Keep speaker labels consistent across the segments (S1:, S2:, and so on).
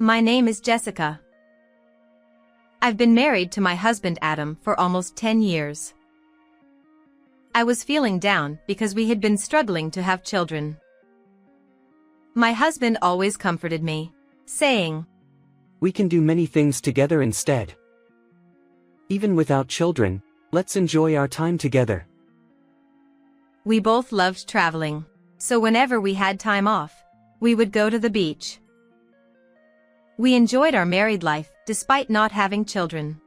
S1: My name is Jessica. I've been married to my husband Adam for almost 10 years. I was feeling down because we had been struggling to have children. My husband always comforted me, saying,
S2: "We can do many things together instead. Even without children, let's enjoy our time together."
S1: We both loved traveling, so whenever we had time off, we would go to the beach. We enjoyed our married life despite not having children.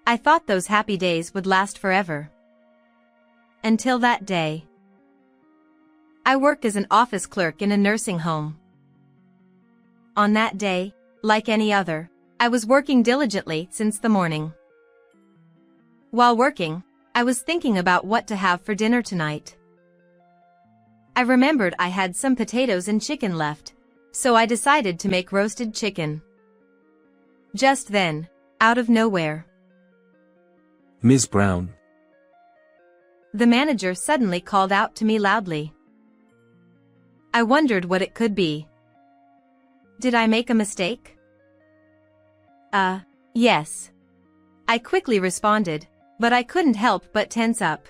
S1: I thought those happy days would last forever. Until that day. I work as an office clerk in a nursing home. On that day, like any other, I was working diligently since the morning. While working, I was thinking about what to have for dinner tonight. I remembered I had some potatoes and chicken left, so I decided to make roasted chicken. Just then, out of nowhere,
S3: "Ms. Brown."
S1: The manager suddenly called out to me loudly. I wondered what it could be. Did I make a mistake? Yes. I quickly responded, but I couldn't help but tense up.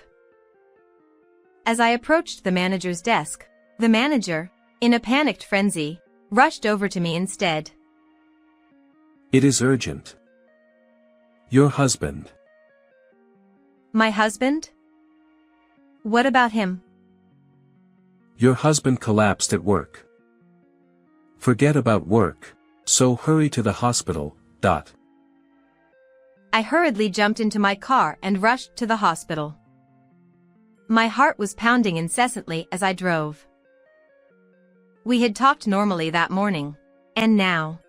S1: As I approached the manager's desk, the manager, in a panicked frenzy, rushed over to me instead.
S3: "It is urgent. Your husband."
S1: My husband? What about him?
S3: "Your husband collapsed at work. Forget about work, so hurry to the hospital.
S1: I hurriedly jumped into my car and rushed to the hospital. My heart was pounding incessantly as I drove. We had talked normally that morning, and now.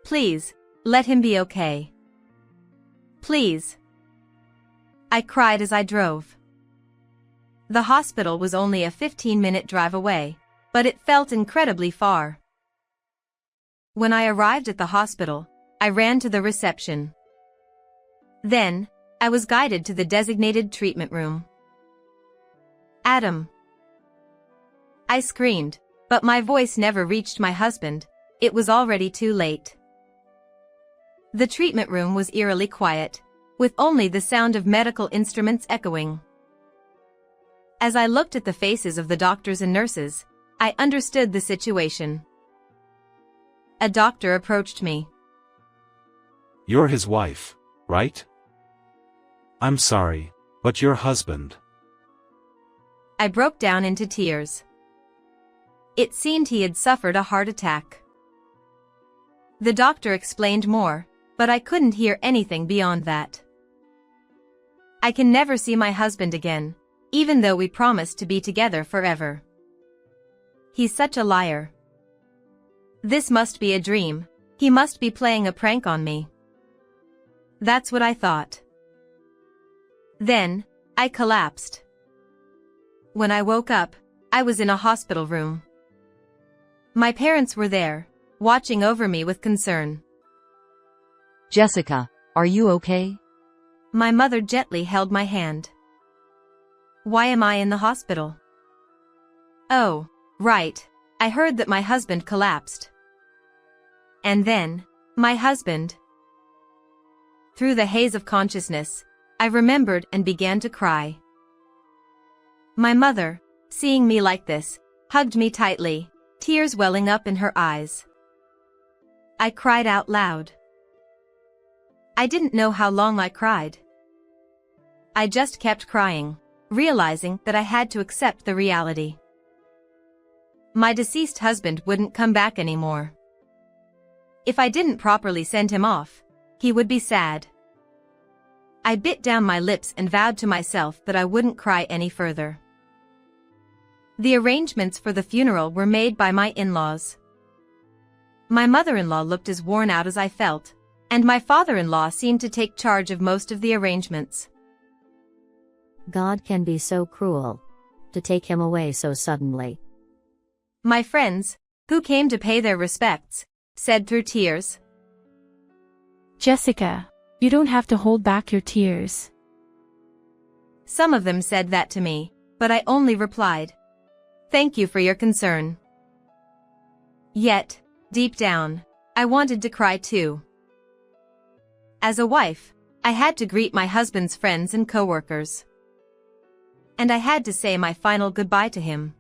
S1: Please, let him be okay. Please. I cried as I drove. The hospital was only a 15-minute drive away, but it felt incredibly far. When I arrived at the hospital, I ran to the reception. Then, I was guided to the designated treatment room. "Adam!" I screamed, but my voice never reached my husband. It was already too late. The treatment room was eerily quiet, with only the sound of medical instruments echoing. As I looked at the faces of the doctors and nurses, I understood the situation. A doctor approached me.
S4: "You're his wife, right? I'm sorry, but your husband."
S1: I broke down into tears. It seemed he had suffered a heart attack. The doctor explained more, but I couldn't hear anything beyond that. I can never see my husband again, even though we promised to be together forever. He's such a liar. This must be a dream. He must be playing a prank on me. That's what I thought. Then, I collapsed. When I woke up, I was in a hospital room. My parents were there, watching over me with concern.
S5: "Jessica, are you okay?"
S1: My mother gently held my hand. "Why am I in the hospital?" "Oh, right, I heard that my husband collapsed." And then, my husband. Through the haze of consciousness, I remembered and began to cry. My mother, seeing me like this, hugged me tightly, tears welling up in her eyes. I cried out loud. I didn't know how long I cried. I just kept crying, realizing that I had to accept the reality. My deceased husband wouldn't come back anymore. If I didn't properly send him off, he would be sad. I bit down my lips and vowed to myself that I wouldn't cry any further. The arrangements for the funeral were made by my in-laws. My mother-in-law looked as worn out as I felt, and my father-in-law seemed to take charge of most of the arrangements.
S5: God can be so cruel. To take him away so suddenly.
S1: My friends, who came to pay their respects, said through tears,
S6: "Jessica, you don't have to hold back your tears."
S1: Some of them said that to me, but I only replied, "Thank you for your concern." Yet, Deep down, I wanted to cry too. As a wife, I had to greet my husband's friends and coworkers. And I had to say my final goodbye to him.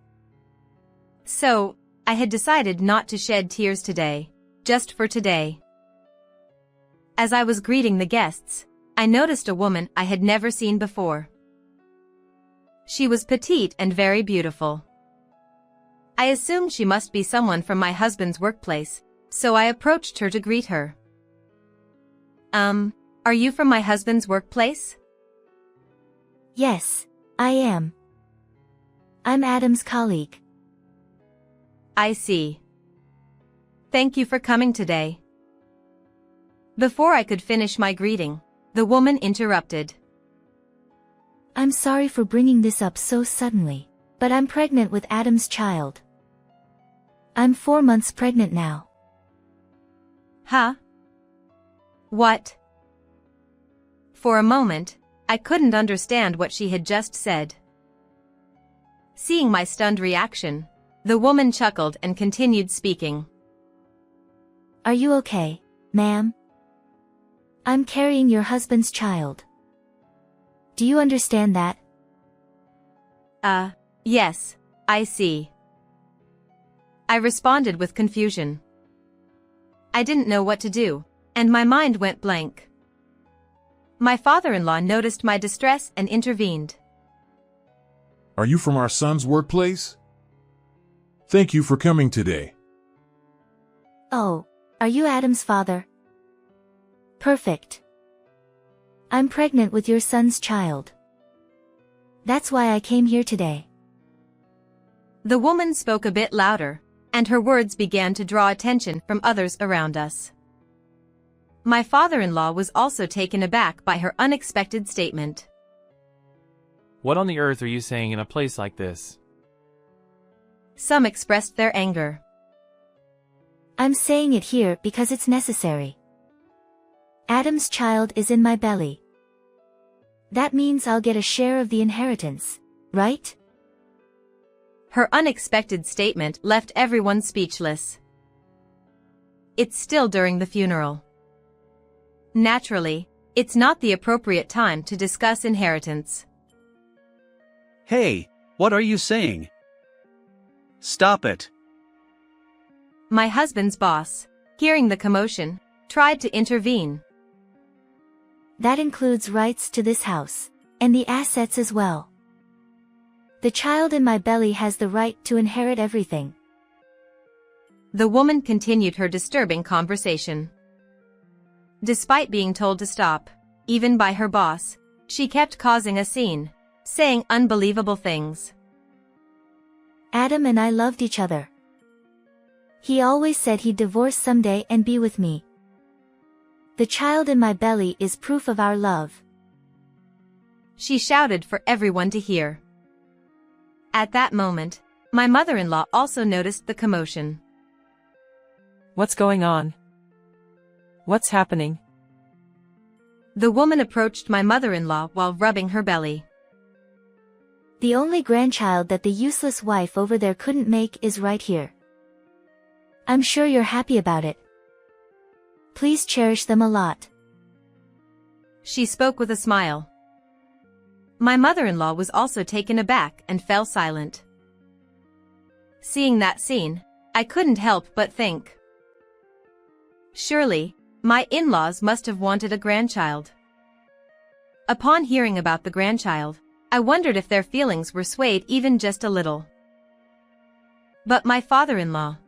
S1: So, I had decided not to shed tears today, just for today. As I was greeting the guests, I noticed a woman I had never seen before. She was petite and very beautiful. I assumed she must be someone from my husband's workplace, so I approached her to greet her. Are you from my husband's workplace?
S7: Yes, I am. I'm Adam's colleague.
S1: I see. Thank you for coming today. Before I could finish my greeting, the woman interrupted.
S7: I'm sorry for bringing this up so suddenly, but I'm pregnant with Adam's child. I'm 4 months pregnant now.
S1: Huh? What? For a moment, I couldn't understand what she had just said. Seeing my stunned reaction, the woman chuckled and continued speaking.
S7: Are you okay, ma'am? I'm carrying your husband's child. Do you understand that?
S1: Yes, I see. I responded with confusion. I didn't know what to do, and my mind went blank. My father-in-law noticed my distress and intervened.
S8: Are you from our son's workplace? Thank you for coming today.
S7: Oh, are you Adam's father? Perfect. I'm pregnant with your son's child. That's why I came here today.
S1: The woman spoke a bit louder, and her words began to draw attention from others around us. My father-in-law was also taken aback by her unexpected statement.
S9: What on the earth are you saying in a place like this?
S1: Some expressed their anger.
S7: I'm saying it here because it's necessary. Adam's child is in my belly. That means I'll get a share of the inheritance, right?
S1: Her unexpected statement left everyone speechless. It's still during the funeral. Naturally, it's not the appropriate time to discuss inheritance.
S10: Hey, what are you saying? Stop it.
S1: My husband's boss, hearing the commotion, tried to intervene.
S7: That includes rights to this house, and the assets as well. The child in my belly has the right to inherit everything.
S1: The woman continued her disturbing conversation. Despite being told to stop, even by her boss, she kept causing a scene, saying unbelievable things.
S7: Adam and I loved each other. He always said he'd divorce someday and be with me. The child in my belly is proof of our love.
S1: She shouted for everyone to hear. At that moment, my mother-in-law also noticed the commotion.
S11: What's going on? What's happening?
S1: The woman approached my mother-in-law while rubbing her belly.
S7: The only grandchild that the useless wife over there couldn't make is right here. I'm sure you're happy about it. Please cherish them a lot.
S1: She spoke with a smile. My mother-in-law was also taken aback and fell silent. Seeing that scene, I couldn't help but think. Surely, my in-laws must have wanted a grandchild. Upon hearing about the grandchild, I wondered if their feelings were swayed even just a little. But my father-in-law.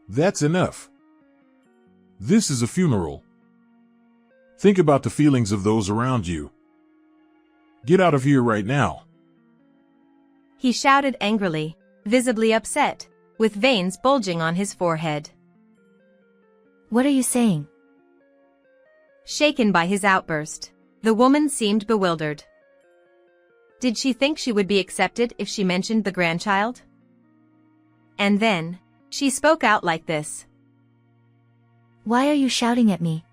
S8: That's enough. This is a funeral. Think about the feelings of those around you. Get out of here right now.
S1: He shouted angrily, visibly upset, with veins bulging on his forehead.
S7: What are you saying?
S1: Shaken by his outburst, the woman seemed bewildered. Did she think she would be accepted if she mentioned the grandchild? And then, she spoke out like this.
S7: Why are you shouting at me?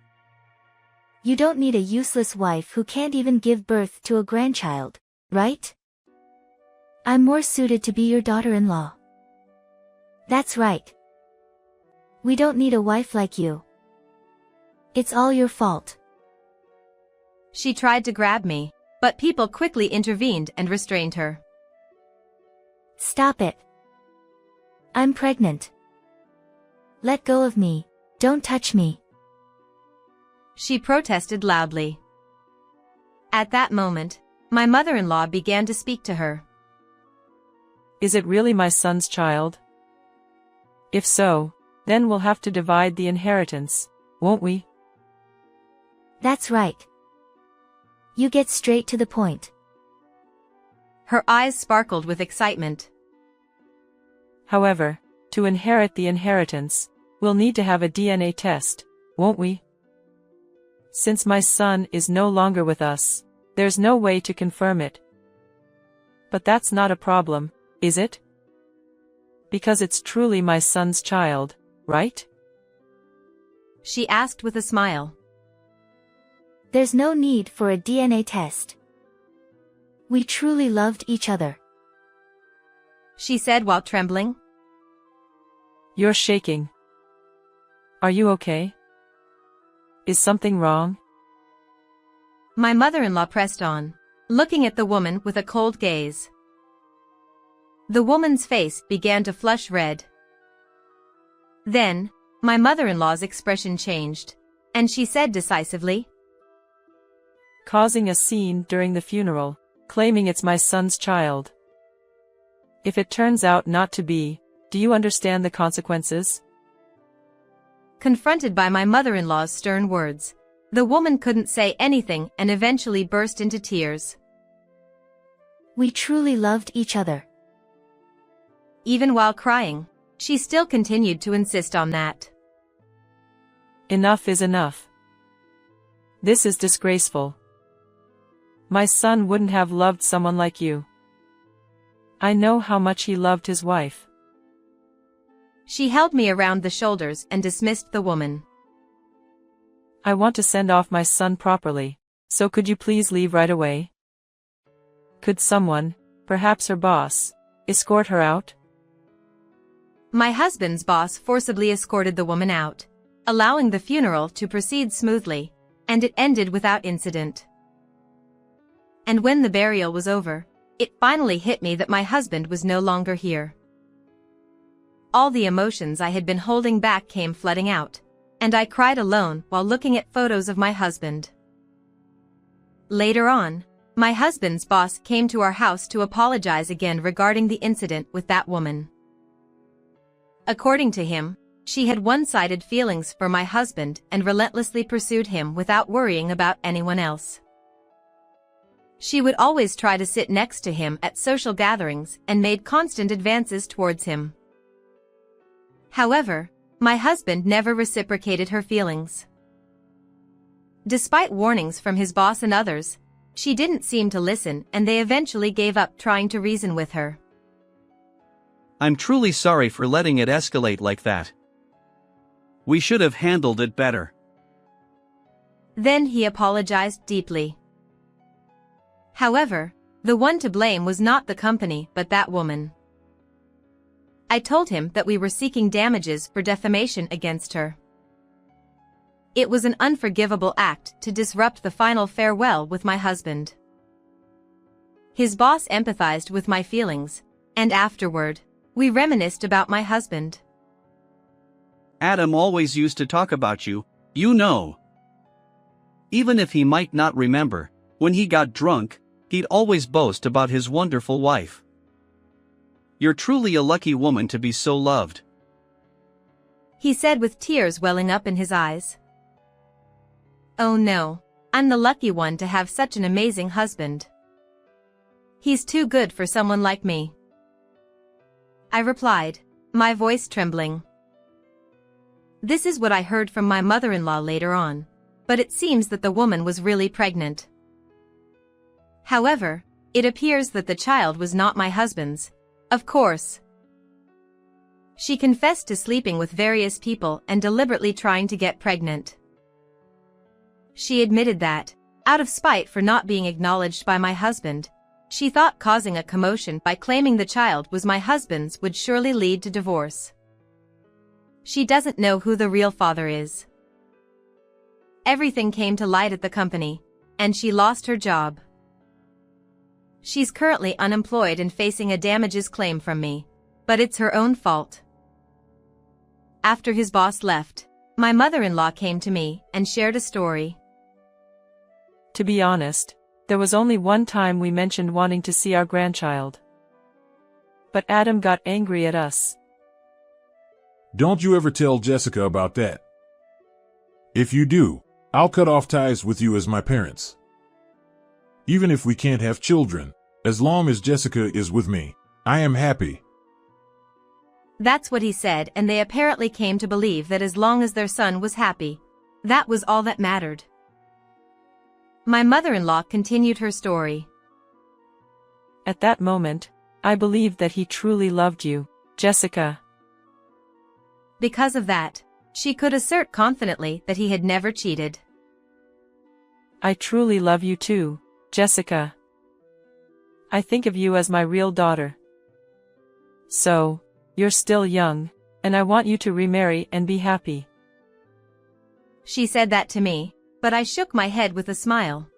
S7: You don't need a useless wife who can't even give birth to a grandchild, right? I'm more suited to be your daughter-in-law. That's right. We don't need a wife like you. It's all your fault.
S1: She tried to grab me, but people quickly intervened and restrained her.
S7: Stop it. I'm pregnant. Let go of me. Don't touch me.
S1: She protested loudly. At that moment, my mother-in-law began to speak to her.
S11: Is it really my son's child? If so, then we'll have to divide the inheritance, won't we?
S7: That's right. You get straight to the point.
S1: Her eyes sparkled with excitement.
S11: However, to inherit the inheritance, we'll need to have a DNA test, won't we? Since my son is no longer with us, there's no way to confirm it. But that's not a problem, is it? Because it's truly my son's child, right?
S1: She asked with a smile.
S7: There's no need for a DNA test. We truly loved each other.
S1: She said while trembling.
S11: You're shaking. Are you okay? Is something wrong?
S1: My mother-in-law pressed on, looking at the woman with a cold gaze. The woman's face began to flush red. Then, my mother-in-law's expression changed, and she said decisively,
S11: causing a scene during the funeral, claiming it's my son's child. If it turns out not to be, do you understand the consequences?
S1: Confronted by my mother-in-law's stern words, the woman couldn't say anything and eventually burst into tears.
S7: We truly loved each other.
S1: Even while crying, she still continued to insist on that.
S11: Enough is enough. This is disgraceful. My son wouldn't have loved someone like you. I know how much he loved his wife.
S1: She held me around the shoulders and dismissed the woman.
S11: I want to send off my son properly, so could you please leave right away? Could someone, perhaps her boss, escort her out?
S1: My husband's boss forcibly escorted the woman out, allowing the funeral to proceed smoothly, and it ended without incident. And when the burial was over, it finally hit me that my husband was no longer here. All the emotions I had been holding back came flooding out, and I cried alone while looking at photos of my husband. Later on, my husband's boss came to our house to apologize again regarding the incident with that woman. According to him, she had one-sided feelings for my husband and relentlessly pursued him without worrying about anyone else. She would always try to sit next to him at social gatherings and made constant advances towards him. However, my husband never reciprocated her feelings. Despite warnings from his boss and others, she didn't seem to listen and they eventually gave up trying to reason with her.
S10: I'm truly sorry for letting it escalate like that. We should have handled it better.
S1: Then he apologized deeply. However, the one to blame was not the company but that woman. I told him that we were seeking damages for defamation against her. It was an unforgivable act to disrupt the final farewell with my husband. His boss empathized with my feelings, and afterward, we reminisced about my husband.
S10: Adam always used to talk about you, you know. Even if he might not remember, when he got drunk, he'd always boast about his wonderful wife. You're truly a lucky woman to be so loved.
S1: He said with tears welling up in his eyes. Oh no, I'm the lucky one to have such an amazing husband. He's too good for someone like me. I replied, my voice trembling. This is what I heard from my mother-in-law later on, but it seems that the woman was really pregnant. However, it appears that the child was not my husband's, of course. She confessed to sleeping with various people and deliberately trying to get pregnant. She admitted that, out of spite for not being acknowledged by my husband, she thought causing a commotion by claiming the child was my husband's would surely lead to divorce. She doesn't know who the real father is. Everything came to light at the company, and she lost her job. She's currently unemployed and facing a damages claim from me, but it's her own fault. After his boss left, my mother-in-law came to me and shared a story.
S11: To be honest, there was only one time we mentioned wanting to see our grandchild. But Adam got angry at us.
S8: Don't you ever tell Jessica about that. If you do, I'll cut off ties with you as my parents. Even if we can't have children, as long as Jessica is with me, I am happy.
S1: That's what he said, and they apparently came to believe that as long as their son was happy, that was all that mattered. My mother-in-law continued her story.
S11: At that moment, I believed that he truly loved you, Jessica.
S1: Because of that, she could assert confidently that he had never cheated.
S11: I truly love you too, Jessica. I think of you as my real daughter. So, you're still young, and I want you to remarry and be happy.
S1: She said that to me, but I shook my head with a smile.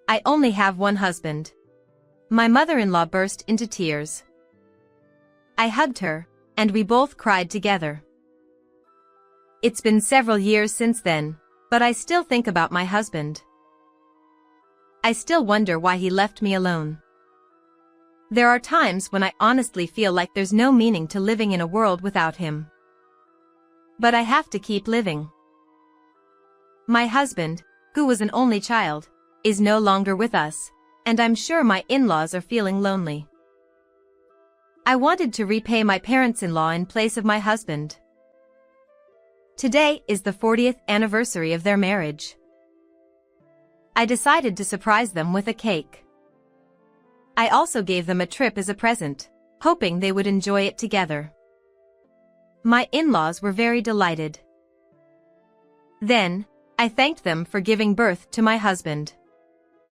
S1: I only have one husband. My mother-in-law burst into tears. I hugged her, and we both cried together. It's been several years since then, but I still think about my husband. I still wonder why he left me alone. There are times when I honestly feel like there's no meaning to living in a world without him. But I have to keep living. My husband, who was an only child, is no longer with us, and I'm sure my in-laws are feeling lonely. I wanted to repay my parents-in-law in place of my husband. Today is the 40th anniversary of their marriage. I decided to surprise them with a cake. I also gave them a trip as a present, hoping they would enjoy it together. My in-laws were very delighted. Then, I thanked them for giving birth to my husband.